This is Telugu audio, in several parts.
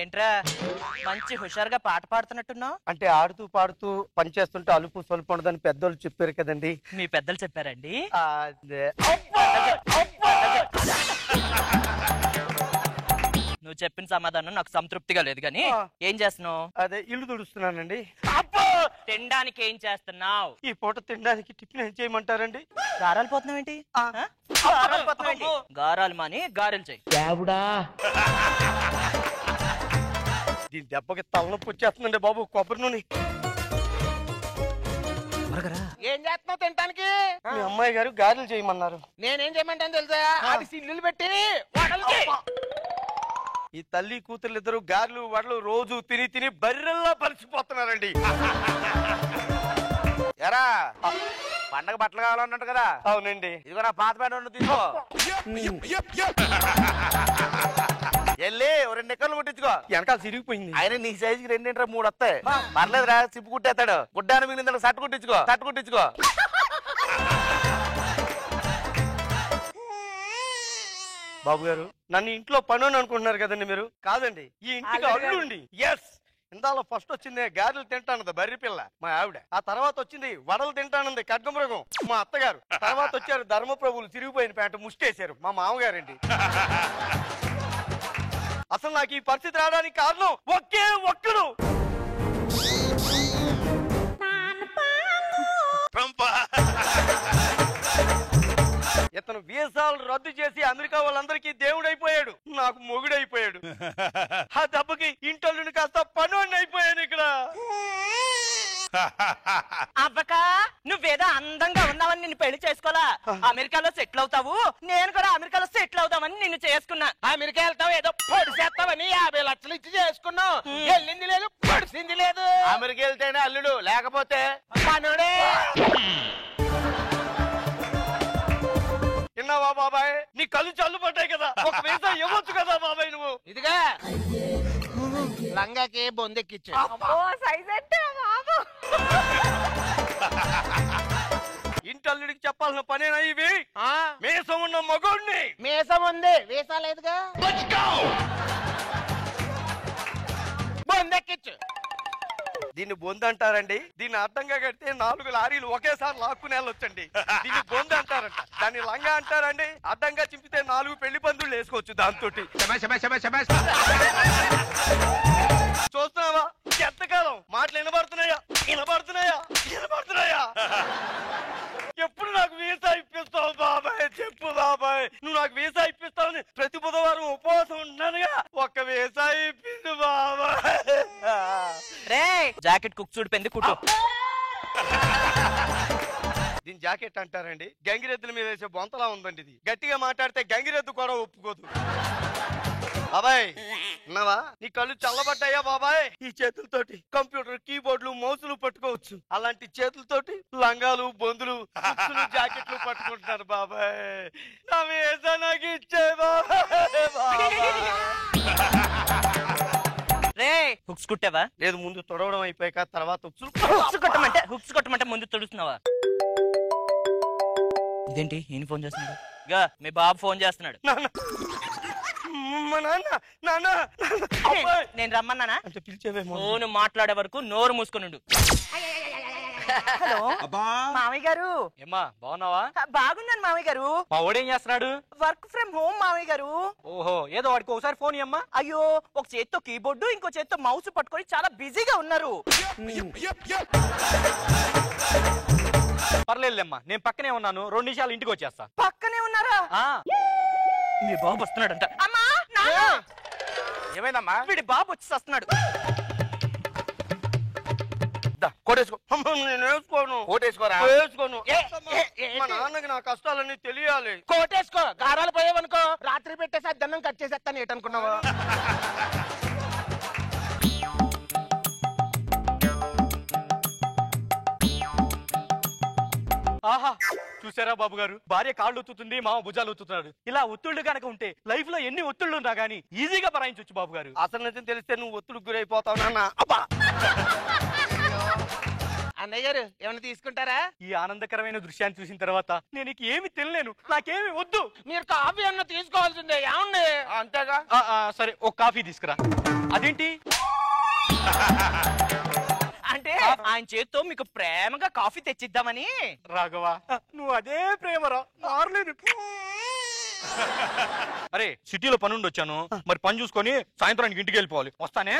ఏంట్రా మంచి హుషారుగా పాట పాడుతున్నట్టున్నావు? అంటే ఆడుతూ పాడుతూ పని చేస్తుంటే అలుపు సొలుపు ఉండదని పెద్దోళ్ళు చెప్పారు కదండి. మీ పెద్దలు చెప్పారండి? నువ్వు చెప్పిన సమాధానం నాకు సంతృప్తిగా లేదు గాని ఏం చేస్తున్నావు? అదే ఇల్లు తుడుస్తున్నానండి. తినడానికి ఏం చేస్తున్నావు? ఈ పూట తినడానికి టిఫిన్ ఏం చేయమంటారండి? గారాలు పోతున్నావేంటి? గారాలు మాని గారెలు చెయ్యి. దీని దెబ్బకి తలనొప్పి వచ్చేస్తుందండి బాబు. కొబ్బరి నూనె. ఏం చేస్తున్నావు తినడానికి? మీ అమ్మాయి గారు గారెలు చేయమన్నారు. నేనేం చేయమంటాను తెలుసా? అది సిల్లులు పెట్టి ఈ తల్లి కూతురు ఇద్దరు గారెలు వడలు రోజు తిని తిని బర్రెల్లా పరిచిపోతున్నారండి. ఎరా పండగ బట్టలు కావాలన్నట్టు కదా? అవునండి. ఇదిగో నా పాత ప్యాంట్ తీసుకో. వెళ్ళి 2 నిక్కర్లు కుట్టించుకో. వెనకాల సిరిగిపోయింది. ఆయన నీ సైజుకి 2 3 వస్తాయి. పర్లేదురా, సిప్పు కుట్టేస్తాడు. గుడ్డాను మిగిలిన షర్ట్ కుట్టించుకో. బాబు గారు నన్ను ఇంట్లో పనుని అనుకుంటున్నారు కదండి మీరు. కాదండి, ఈ ఇంటికి అల్లుండి. ఎస్, ఇందాలో ఫస్ట్ వచ్చింది గారెలు తింటానది బర్రి పిల్ల మా ఆవిడ. ఆ తర్వాత వచ్చింది వడలు తింటానంది ఖడ్గమృగం మా అత్తగారు. తర్వాత వచ్చారు ధర్మప్రభువులు తిరిగిపోయిన ప్యాంటు ముష్టేశారు మా మామగారండి. అసలు నాకు ఈ పరిస్థితి రావడానికి కారణం ఒకే ఒక్కరు. ఇతను వీసాలు రద్దు చేసి అమెరికా వాళ్ళందరికీ దేవుడైపోయాడు, నాకు మొగుడైపోయాడు. ఆ దెబ్బకి ఇంటల్లుని కాస్త పనుని అయిపోయాను ఇక్కడ. అవ్వకా నువ్వేదో అందంగా ఉన్నావని నిన్ను పెళ్లి చేసుకోవాలా? అమెరికాలో సెటిల్ అవుతావు, నేను కూడా అమెరికాలో సెటిల్ అవుతామని నిన్ను చేసుకున్నా. అమెరికా వెళ్తావు ఏదో పొడి చేస్తావని 50 లక్షలు ఇచ్చి చేసుకున్నావు. వెళ్ళింది లేదు, పొడిసింది లేదు. అమెరికా వెళ్తేనే అల్లుడు, లేకపోతే పనుడే. విన్నావా బాబాయ్, నీ కళ్ళు చల్లు పడ్డాయి కదా, ఒక వీసా ఇవ్వచ్చు కదా బాబాయ్ నువ్వు. ఇదిగా లంగాకి బొందెక్కిచ్చా. ఇంటల్లుడికి చెప్పాల్సిన పనేనా ఇవి? మీసం ఉన్న మగోడిని. మీసం ఉంది, వీసా లేదుగా. బొందెక్కిచ్చు. దీన్ని బొందు అంటారండి. దీన్ని అడ్డంగా కడితే 4 లారీలు ఒకేసారి లాక్కునే వెళ్ళొచ్చండి. దీన్ని బొందు అంటారంట. దాన్ని లంగా అంటారండి. అడ్డంగా చింపితే 4 పెళ్లి పందులు వేసుకోవచ్చు దాంతో. చూస్తున్నావా ఎంతకాలం మాటలు వినబడుతున్నాయా? ఎప్పుడు నాకు వీసా ఇప్పిస్తావు బాబాయ్? చెప్పు బాబాయ్, నువ్వు నాకు వీసా ఇప్పిస్తావని ప్రతి బుధవారం ఉపవాసం ఉన్నానుగా. ఒక్క వీసా ఇప్పింది బాబాయ్. రే జాకెట్ కుక్ చూడు పెంది కుట్టు. దీని జాకెట్ అంటారండి. గంగిరెద్దుల మీద వేసే బొంతలా ఉందండి ఇది. గట్టిగా మాట్లాడితే గంగిరెద్దు కూడా ఒప్పుకోదు. బాబాయ్ ఉన్నావా? నీ కళ్ళు చల్లబడ్డాయా బాబాయ్? ఈ చేతులతోటి కంప్యూటర్ కీబోర్డులు మౌసులు పట్టుకోవచ్చు. అలాంటి చేతులతోటి లంగాలు బొందులు జాకెట్లు పట్టుకుంటున్నారు బాబాయ్. నా వీసా నాకు ఇచ్చే బాబాయ్. రే హుక్స్ కుట్టావా? లేదు, ముందు తొడవడం అయిపోయాక తర్వాత హుక్స్ కొట్టమంటే ముందు తొడుస్తున్నావా? ఇదేంటి ఈయన ఫోన్ చేస్తున్నాడు? మీ బాబు ఫోన్ చేస్తున్నాడు. నేను రమ్మన్నానా అంటే పిలిచేవేమో. ఫోన్ మాట్లాడే వరకు నోరు మూసుకుని. హలో మామయ్య గారు. ఏమ్మా బాగున్నావా? బాగున్నాను మామయ్య గారు. మా ఓడేం చేస్తున్నాడు? వర్క్ ఫ్రమ్ హోమ్ మామయ్య గారు. ఓహో, ఏదో వాడికి ఒకసారి ఫోన్ ఇయ్యమ్మా. అయ్యో, ఒక చేత్తో కీబోర్డు ఇంకో చేత్తో మౌస్ పట్టుకొని చాలా బిజీగా ఉన్నారు. పర్లేదులేమ్మా, నేను పక్కనే ఉన్నాను. 2 నిమిషాలు ఇంటికి వచ్చేస్తా. పక్కనే ఉన్నారా? మీ బాబు వస్తున్నాడంట. అమ్మా ఏమైందమ్మా? వీడి బాబు వచ్చి వస్తున్నాడు. కోటేసుకో. నేను వేసుకోను. కోటేసుకోరా? వేసుకోను. మా నాన్నకి నా కష్టాలన్నీ తెలియాలి. కోటేసుకో. గారాలు పోయావనుకో రాత్రి పెట్టేసి దండం కట్ చేసేస్తాను. ఏటనుకున్నావా? ఆహా, చూసారా బాబు గారు, భార్య కాళ్ళు ఒత్తుతుంది, మామ భుజాలు ఒత్తుతున్నాడు. ఇలా ఒత్తుళ్ళు కనుక ఉంటే లైఫ్ లో ఎన్ని ఒత్తుళ్ళు ఉన్నా గానీ ఈజీగా భరాయించవచ్చు బాబు గారు. అసలు నిజం తెలిస్తే నువ్వు ఒత్తుడికి గురైపోతావు నాన్న. అబ్బా అన్న అన్నయ్య గారు ఏమైనా తీసుకుంటారా? ఈ ఆనందకరమైన దృశ్యాన్ని చూసిన తర్వాత నేను ఇక ఏమి తినలేను, నాకేమి వద్దు. మీరు కాఫీ అన్న తీసుకోవాల్సిందే. ఏమండి? అంతేగా. సరే ఒక కాఫీ తీసుకురా. అదేంటి అంటే ఆయన చేత్తో మీకు ప్రేమగా కాఫీ తెచ్చిద్దామని. రాఘవా, నువ్వు అదే ప్రేమరా, మారలేదు. అరే సిటీలో పని ఉండి వచ్చాను, మరి పని చూసుకొని సాయంత్రానికి ఇంటికి వెళ్ళిపోవాలి. వస్తానే.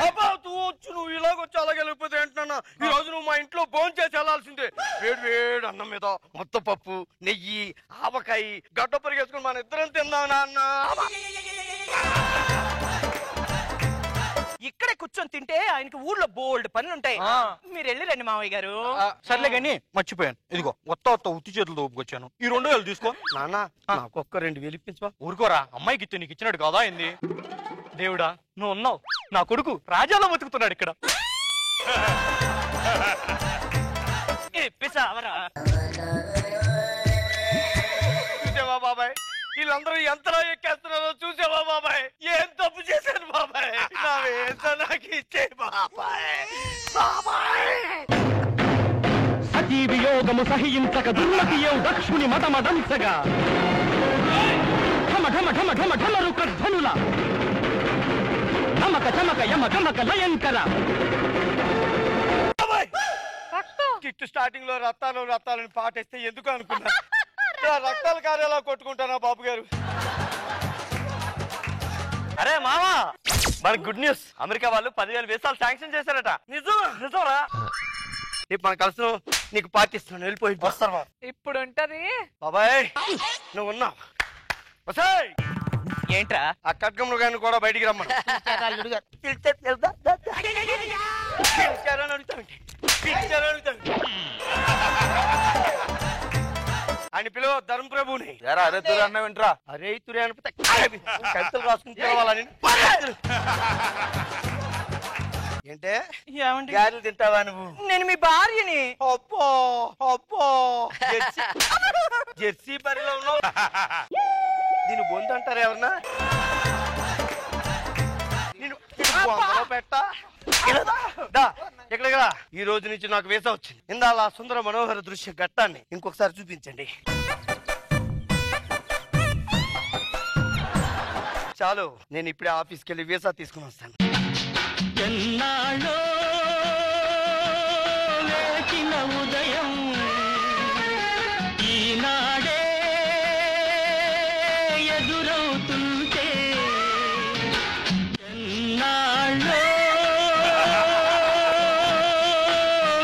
నువ్వు ఇలాగొచ్చి అలాగే వెళ్ళిపోతే ఏంటన్నా, ఈ రోజు నువ్వు మా ఇంట్లో భోజనం చేసి వెళ్లాల్సిందే. వేడి వేడి అన్నం మీద మొత్తపప్పు, నెయ్యి, ఆవకాయ, గడ్డ పరిగేసుకుని మన ఇద్దరం తిందాం నాన్న. ఇక్కడే కూర్చొని తింటే ఆయనకి ఊర్లో బోల్డ్ పనులు ఉంటాయి. మీరు వెళ్ళి రండి మావయ్య గారు. సర్లే గాని మర్చిపోయాను, ఇదిగో ఒత్త ఉత్తి చేతులతో ఒప్పుకొచ్చాను. ఈ 2000 తీసుకో. నాన్న నాకు ఒక్క 2000 ఇప్పించవా? ఊరుకోరా, అమ్మాయికి ఇస్తే నీకు ఇచ్చినట్టు కాదా అయింది. దేవుడా నువ్వు ఉన్నావు, నా కొడుకు రాజాలో బతుకుతున్నాడు ఇక్కడ. చూసావా బాబాయ్, వీళ్ళందరూ ఎంతలో ఎక్కేస్తున్నారో చూసావా బాబాయ్? ఏం తప్పు చేశాను బాబాయ్? నా వేస నాకు ఇచ్చే బాబాయ్. సతీ వియోగము సహించక దుర్మతియౌ దక్షుని మతమదంసగా ఢమ ఢమ ఢమ ఢమ ఢమరు కధ్వనుల నమక చమక యమ గమక లయంకర. కిట్టు స్టార్టింగ్ లో రత్తాలని పాటేస్తే ఎందుకు అనుకున్నా, రక్తాల కార్యాలా కొట్టుకుంటానా బాబు గారు. అరే మామా, మన గుడ్ న్యూస్, అమెరికా వాళ్ళు 10,000 వీసాలు శాంక్షన్ చేశారట. నిజమరా? రేపు మనం కలిసి నీకు పార్టీ ఇస్తున్నాను, వెళ్ళిపోయి వస్తాను. ఇప్పుడు ఉంటది బాబాయ్ నువ్వు ఉన్నావు. ఏంట్రా? ఆ కట్కమ్మ గారిని కూడా బయటికి రమ్మను. ఆయన పిలువ ధర్మప్రభుని. వింటరా? అరే తురే అనిపితే కవితలు రాసుకుని పిలవాలని. ఏంటే ఏమండి? గారెలు తింటావా నువ్వు? నేను మీ భార్యని. అప్పో అప్పో, జెర్సీ బరిలో ఉన్నావు. దీని బొందు అంటారు ఎవరన్నా? పెట్టా ఎక్కడ ఈ రోజు నుంచి నాకు వీసా వచ్చింది. ఇందాల సుందర మనోహర దృశ్య ఘట్టాన్ని ఇంకొకసారి చూపించండి. చాలు, నేను ఇప్పుడే ఆఫీస్కి వెళ్ళి వీసా తీసుకుని వస్తాను. ఎన్నాళ్ళో లేచిన ఉదయం ఈనాడే ఎదురవుతుంటే, ఎన్నాళ్ళో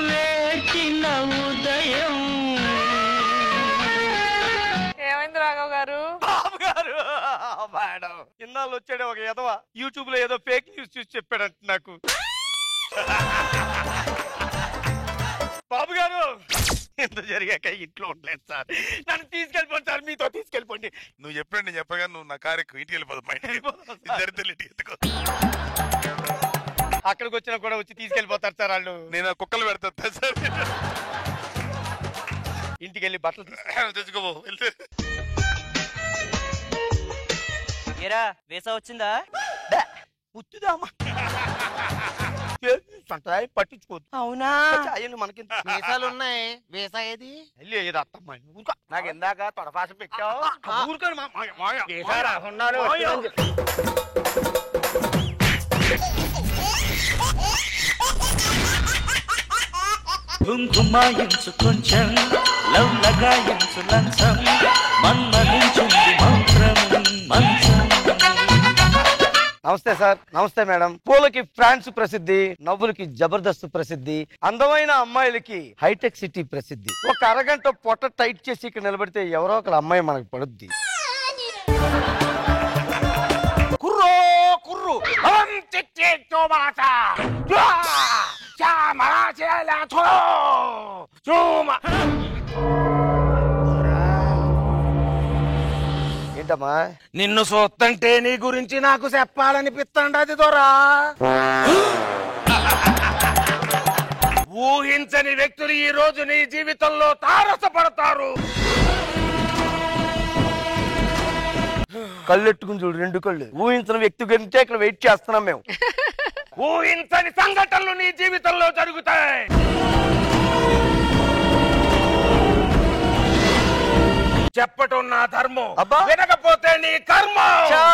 లేచిన ఉదయం. ఏమైంది రాఘవ్ గారు? బాబు గారు మేడం, ఇన్నాళ్ళు వచ్చాడు ఒక ఎదవ యూట్యూబ్ లో ఏదో ఫేక్ న్యూస్ చూసి చెప్పాడంట నాకు. బాబు గారు ఎంత జరిగాక ఇంట్లో ఉండలేదు సార్, నన్ను తీసుకెళ్ళిపోండి సార్, మీతో తీసుకెళ్ళిపోండి. నువ్వు చెప్పండి, నేను చెప్పగా నువ్వు నా కారెక్కు ఇంటికి వెళ్ళిపోతావు. అక్కడికి వచ్చినా కూడా వచ్చి తీసుకెళ్ళిపోతారు సార్ వాళ్ళు. నేను కుక్కలు పెడతా సార్. ఇంటికి వెళ్ళి బట్టలు తెచ్చుకోబో. ఏరా వీసా వచ్చిందా? ఉత్తుదామా పట్టించుకోవద్దు. అవునా? అయ్యను మనకి వీసాలు ఉన్నాయి. వీసా ఏది? వెళ్ళి ఏదో అత్తమ్మ ఊరుకో. నాకు ఇందాక తొడపాస పెట్టావు. ఊరుకోని వీసా రాకున్నాను. కుంకుమాయించు కొంచెం లవ్ లగాయించు లంచం మన్మలించుంది మంత్రం మంచం. నమస్తే సార్. నమస్తే మేడం. పూలకి ఫ్రాన్స్ ప్రసిద్ధి, నవ్వులకి జబర్దస్త్ ప్రసిద్ధి, అందమైన అమ్మాయిలకి హైటెక్ సిటీ ప్రసిద్ధి. ఒక అరగంట పొట్ట టైట్ చేసి ఇక్కడ నిలబడితే ఎవరో ఒక అమ్మాయి మనకు పడుద్ది. కుర్రో కుర్రు ఏంటమ్మా? నిన్ను చూస్తుంటే నీ గురించి నాకు చెప్పాలనిపిస్తుండది దొరా. ఊహించని వ్యక్తులు ఈ రోజు నీ జీవితంలో తారసపడతారు. కళ్ళెట్టుకుని చూడు, 2 కళ్ళు. ఊహించిన వ్యక్తి గురించే ఇక్కడ వెయిట్ చేస్తున్నాం మేము. ఊహించని సంఘటనలు నీ జీవితంలో జరుగుతాయి. చెప్పటం నా ధర్మం. అబ్బా. వినకపోతే నీ కర్మ. చా.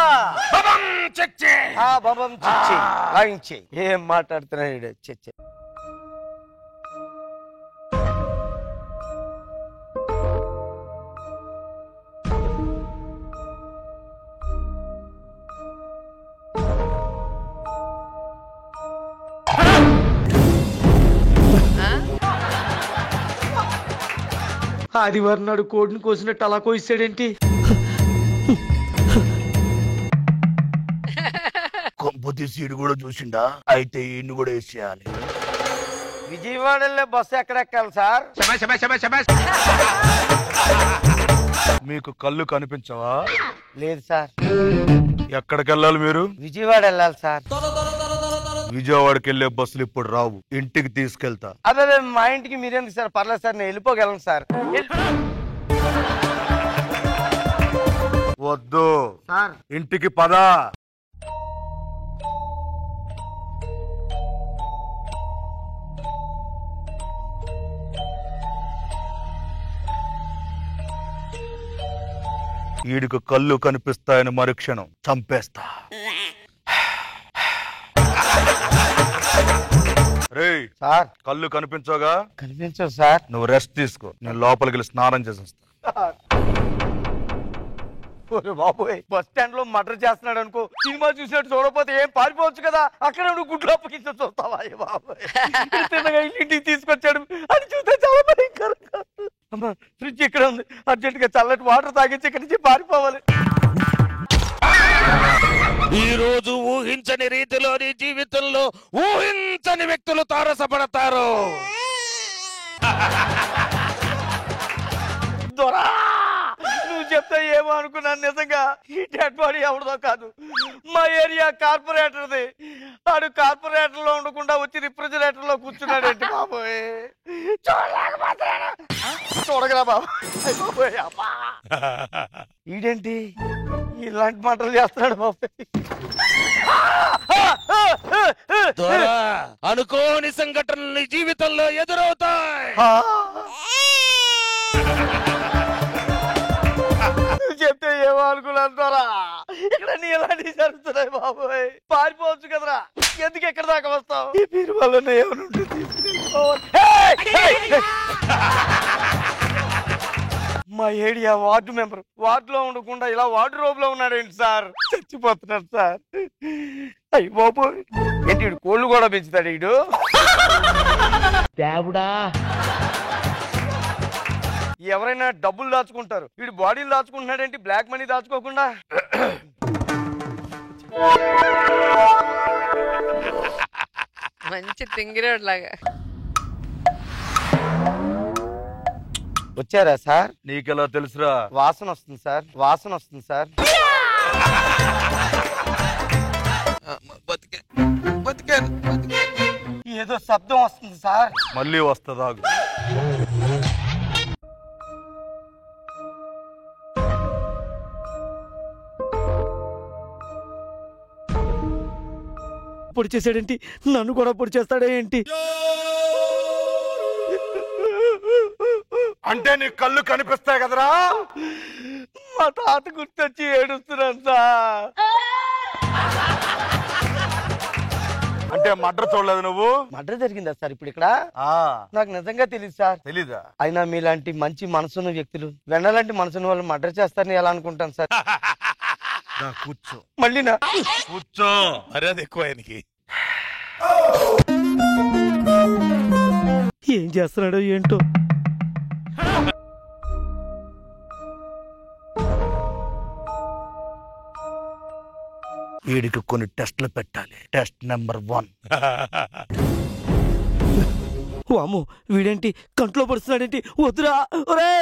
బబం చిచ్చి. ఆ బాబం చిచ్చి వాయించి ఏం మాట్లాడుతున్నాడు చిచ్చి. ఆదివారం నాడు కోడిని కోసినట్టు అలా కోయిస్తాడేంటి? కొంపతి సీడు కూడా చూసిండా? అయితే ఈయన్ని కూడా వేసేయాలి. విజయవాడలో బస్సు ఎక్కడెక్కాలి సార్? మీకు కళ్ళు కనిపించవా? లేదు సార్. ఎక్కడికి వెళ్ళాలి మీరు? విజయవాడ వెళ్ళాలి సార్. విజయవాడకి వెళ్ళే బస్సులు ఇప్పుడు రావు, ఇంటికి తీసుకెళ్తా. అదే మా ఇంటికి మీరేందుకు సార్? పర్లేదు సార్, నేను వెళ్ళిపోగలను సార్. వద్దు సార్ ఇంటికి పద. వీడికి కళ్ళు కనిపిస్తాయని మరుక్షణం చంపేస్తా. రేయ్ సార్ కళ్ళు కనిపించోగా? కనిపించవు సార్. నువ్వు రెస్ట్ తీసుకో, నేను లోపలికి వెళ్ళి స్నానం చేసేస్తా. బాబోయ్, బస్ స్టాండ్ లో మర్డర్ చేస్తున్నాడు అనుకో, సినిమా చూసినట్టు చూడకపోతే ఏం పారిపోవచ్చు కదా, అక్కడ నువ్వు గుడ్లు అప్పగించ చూస్తావా? బాబోయ్, తిన్నగా ఇంటికి తీసుకొచ్చాడు అని చూస్తే చాలా భయంకరంగా. అమ్మా ఫ్రిడ్జ్ ఇక్కడ ఉంది, అర్జెంట్ గా చల్లటి వాటర్ తాగించి ఇక్కడి నుంచి పారిపోవాలి. ఈ రోజు ఊహించని రీతిలో నీ జీవితంలో ఊహించని వ్యక్తులు తారసపడతారు. దొరా, నువ్వు చెప్తే ఏమో అనుకున్నాను. నిజంగా ఈ డెడ్ బాడీ ఎవరిదో కాదు, మా ఏరియా కార్పొరేటర్ది. ఆడు కార్పొరేటర్ లో ఉండకుండా వచ్చి రిఫ్రిజిరేటర్ లో కూర్చున్నాడు. ఏంటి బాబోయ్, చూడగరా బాబోయ్. అబ్బా, ఈడేంటి ఇలాంటి మాటలు చేస్తున్నాడు బాబోయ్. అనుకోని సంఘటనలు నీ జీవితంలో ఎదురవుతాయి. చెప్తే ఏమో అనుకున్నాను ద్వారా, ఇక్కడ నీ ఎలాంటివి జరుగుతున్నాయి బాబోయ్. పారిపోవచ్చు కదరా, ఎందుకు ఎక్కడ దాకా వస్తావు? ఈ పేరు వల్ల ఏమైనా ఉంటుంది. మా ఏరియా వార్డు మెంబర్ వార్డులో ఉండకుండా ఇలా వార్డు రోబ్ లో ఉన్నాడేంటి సార్? చచ్చిపోతున్నాడు సార్. అయ్యి బాబోయ్, ఏంటి వీడు కోళ్ళు కూడా పెంచుతాడు వీడు? దేవుడా, ఎవరైనా డబ్బులు దాచుకుంటారు, వీడు బాడీలు దాచుకుంటున్నాడేంటి? Black money దాచుకోకుండా. మంచి తింగిరాడు లాగా. వచ్చారా సార్? నీకెలా తెలుసురా? వాసన వస్తుంది సార్, వాసన వస్తుంది సార్. ఏదో శబ్దం వస్తుంది సార్. మళ్ళీ వస్తుందా? పొడి చేసాడేంటి? నన్ను కూడా పొడి చేస్తాడే ఏంటి? అంటే నీ కళ్ళు కనిపిస్తాయి కదరా? మా తాత గుర్తొచ్చి ఏడుస్తున్నాను సార్. అంటే మర్డర్ చూడలేదు నువ్వు? మర్డర్ జరిగిందా సార్ ఇప్పుడు ఇక్కడ? ఆ నాకు నిజంగా తెలియదు సార్. తెలీదా? అయినా మీలాంటి మంచి మనసున్న వ్యక్తులు వెన్నలాంటి మనసున్న వాళ్ళు మర్డర్ చేస్తారని ఎలా అనుకుంటాను సార్? కూర్చో. మళ్ళీ నా కూర్చో. మర్యాద ఎక్కువ ఆయనకి. ఏం చేస్తున్నాడో ఏంటో. వీడికి కొన్ని టెస్టులు పెట్టాలి. Test number 1. అమ్మో, వీడేంటి కంట్లో పడుతున్నాడేంటి? వద్దురా ఒరే.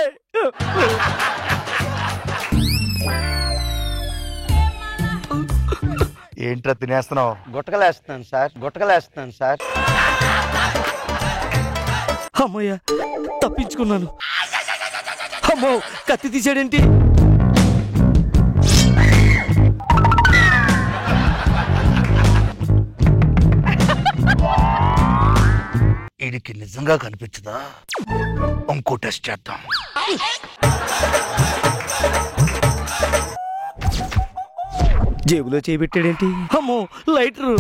ఏంట్రా తినేస్తున్నావు? గుట్టకలేస్తున్నాను సార్, గుట్టకలేస్తున్నాను సార్. అమ్మయ్య, తప్పించుకున్నాను. అమ్మో, కత్తి తీసాడేంటి? వీడికి నిజంగా కనిపించదా? ఇంకో టెస్ట్ చేద్దాం. జేబులో చేపెట్టాడేంటి? అమ్మో లైటరు.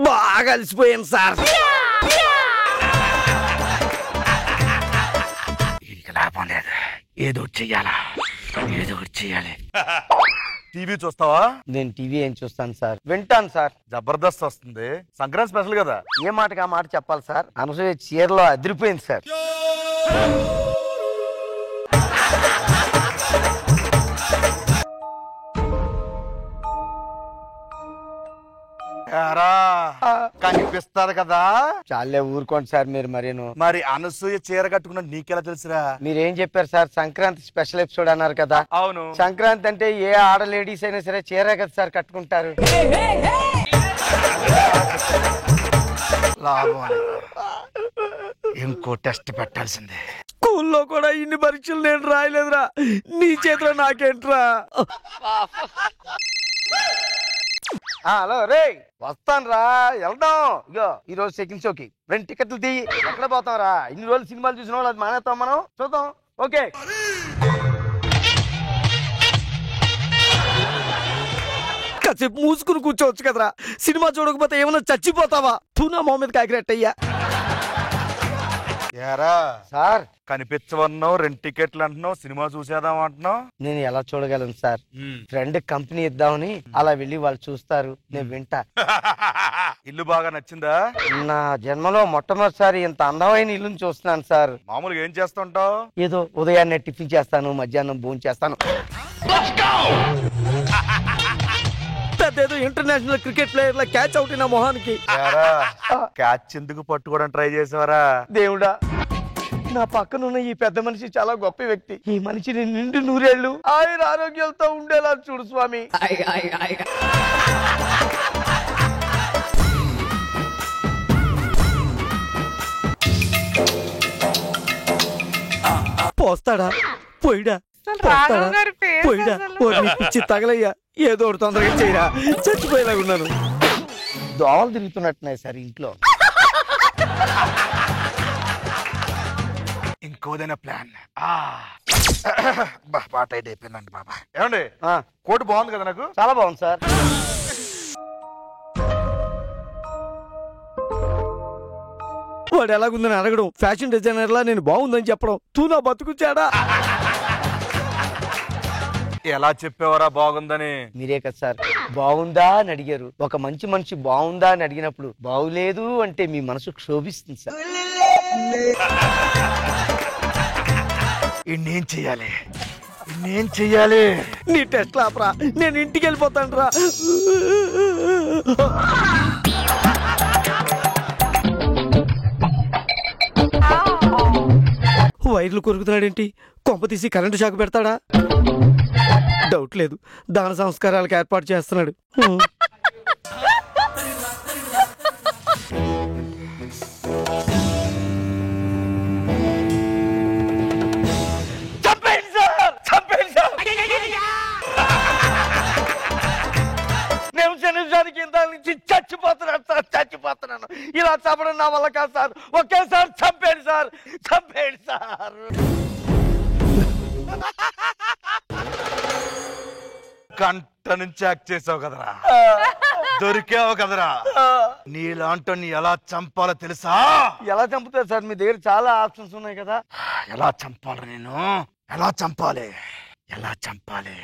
బాగా అలసిపోయాను సార్. లాభం లేదు, ఏదో చెయ్యాలా, ఏదో చెయ్యాలి. టీవీ చూస్తావా? నేను టీవీ ఏం చూస్తాను సార్, వింటాను సార్. జబర్దస్త్ వస్తుంది, సంక్రాంతి స్పెషల్ కదా. ఏ మాటకి ఆ మాట చెప్పాలి సార్. అనసూయ చీరలో అదిరిపోయింది సార్. కనిపిస్తారు కదా. చాలే ఊరుకోండి సార్ మీరు. మరేను మరి అనసూయ చీర కట్టుకున్నా నీకెలా తెలుసురా? మీరేం చెప్పారు సార్, సంక్రాంతి స్పెషల్ ఎపిసోడ్ అన్నారు కదా. అవును, సంక్రాంతి అంటే ఏ ఆడ లేడీస్ అయినా సరే చీరే కదా సార్ కట్టుకుంటారు. లాభం లేదు. ఇంకో టెస్ట్ పెట్టాల్సిందే. స్కూల్లో కూడా ఇన్ని పరీక్షలు నేను రాయలేదురా, నీ చేతిలో నాకేంట్రా? హలో రే, వస్తాను రా, వెళ్దాం. ఇగో ఈ రోజు సెకండ్ షోకి 2 టికెట్లు తీ. ఎక్కడ పోతాం రా, ఇన్ని రోజులు సినిమాలు చూసిన వాళ్ళు అది మానేస్తాం, మనం చూద్దాం. ఓకే కాసేపు మూసుకుని కూర్చోవచ్చు కదరా, సినిమా చూడకపోతే ఏమన్నా చచ్చిపోతావా? తూనా మొహం మీద కాకిరెట్టయ్యా. ఏరా సార్, కనిపించవన్నావు, 2 టికెట్లు అంటున్నావు, సినిమా చూసేద్దాం అంటున్నావు. నేను ఎలా చూడగలను సార్? ఫ్రెండ్ కంపెనీ ఇద్దామని అలా వెళ్ళి వాళ్ళు చూస్తారు, నేను వింటా. ఇల్లు బాగా నచ్చిందా? నా జన్మలో మొట్టమొదటిసారి ఇంత అందమైన ఇల్లుని చూస్తున్నాను సార్. మామూలుగా ఏం చేస్తుంటావు? ఏదో ఉదయాన్నే టిఫిన్ చేస్తాను, మధ్యాహ్నం భోజనం చేస్తాను. పెద్దేదో ఇంటర్నేషనల్ క్రికెట్ ప్లేయర్ లా క్యాచ్ అవుట్ నా మొహానికి. క్యాచ్ ఎందుకు పట్టుకోవడం ట్రై చేసావరా? దేవుడా, నా పక్కనున్న ఈ పెద్ద మనిషి చాలా గొప్ప వ్యక్తి. ఈ మనిషిని నిండు నూరేళ్లు ఆయన ఆరోగ్యాలతో ఉండేలా చూడు స్వామి. పోస్తాడా పోయిడా, పోస్తాడా పోయిడా. పిచ్చి తగలయ్యా, ఏదో ఒకటి తొందరగా చేయరా, చచ్చిపోయేలాగా ఉన్నాను. దోమలు తిరుగుతున్నట్టున్నాయి సార్ ఇంట్లో. ఇంకోదైనా ప్లాన్. పాట అయిపోయిందండి బాబా. ఏమండి, కోటు బాగుంది కదా? నాకు చాలా బాగుంది సార్. వాడు ఎలాగుందని అడగడం, ఫ్యాషన్ డిజైనర్ లా నేను బాగుందని చెప్పడం, తూనా బతుకుచ్చాడా? ఎలా చెప్పేవరా బాగుందని? మీరే కదా సార్ బాగుందా అని అడిగారు. ఒక మంచి మనిషి బాగుందా అని అడిగినప్పుడు బాగులేదు అంటే మీ మనసు క్షోభిస్తుంది సార్. ఇన్నేం చెయ్యాలి, ఇన్నేం చెయ్యాలి? నీ టెస్ట్ లాపరా, నేను ఇంటికి వెళ్ళిపోతాను రా. వైర్లు కొరుకుతున్నాడేంటి? కొంప తీసి కరెంటు షాక్ పెడతాడా? డౌట్ లేదు, దాన సంస్కారాలకు ఏర్పాటు చేస్తున్నాడు. నిమిషానికి ఇంత నుంచి చచ్చిపోతున్నాను సార్, చచ్చిపోతున్నాను. ఇలా చంపడం నా వల్ల కాదు సార్. ఒకేసారి చంపేయండి సార్, చంపేయండి సార్. గంట నుంచి యాక్ట్ చేసావు కదరా, దొరికావు కదరా. నీలాంటి ఎలా చంపాలో తెలుసా? ఎలా చంపుతారు సార్? మీ దగ్గర చాలా ఆప్షన్స్ ఉన్నాయి కదా. ఎలా చంపాలి నేను? ఎలా చంపాలి? ఎలా చంపాలి?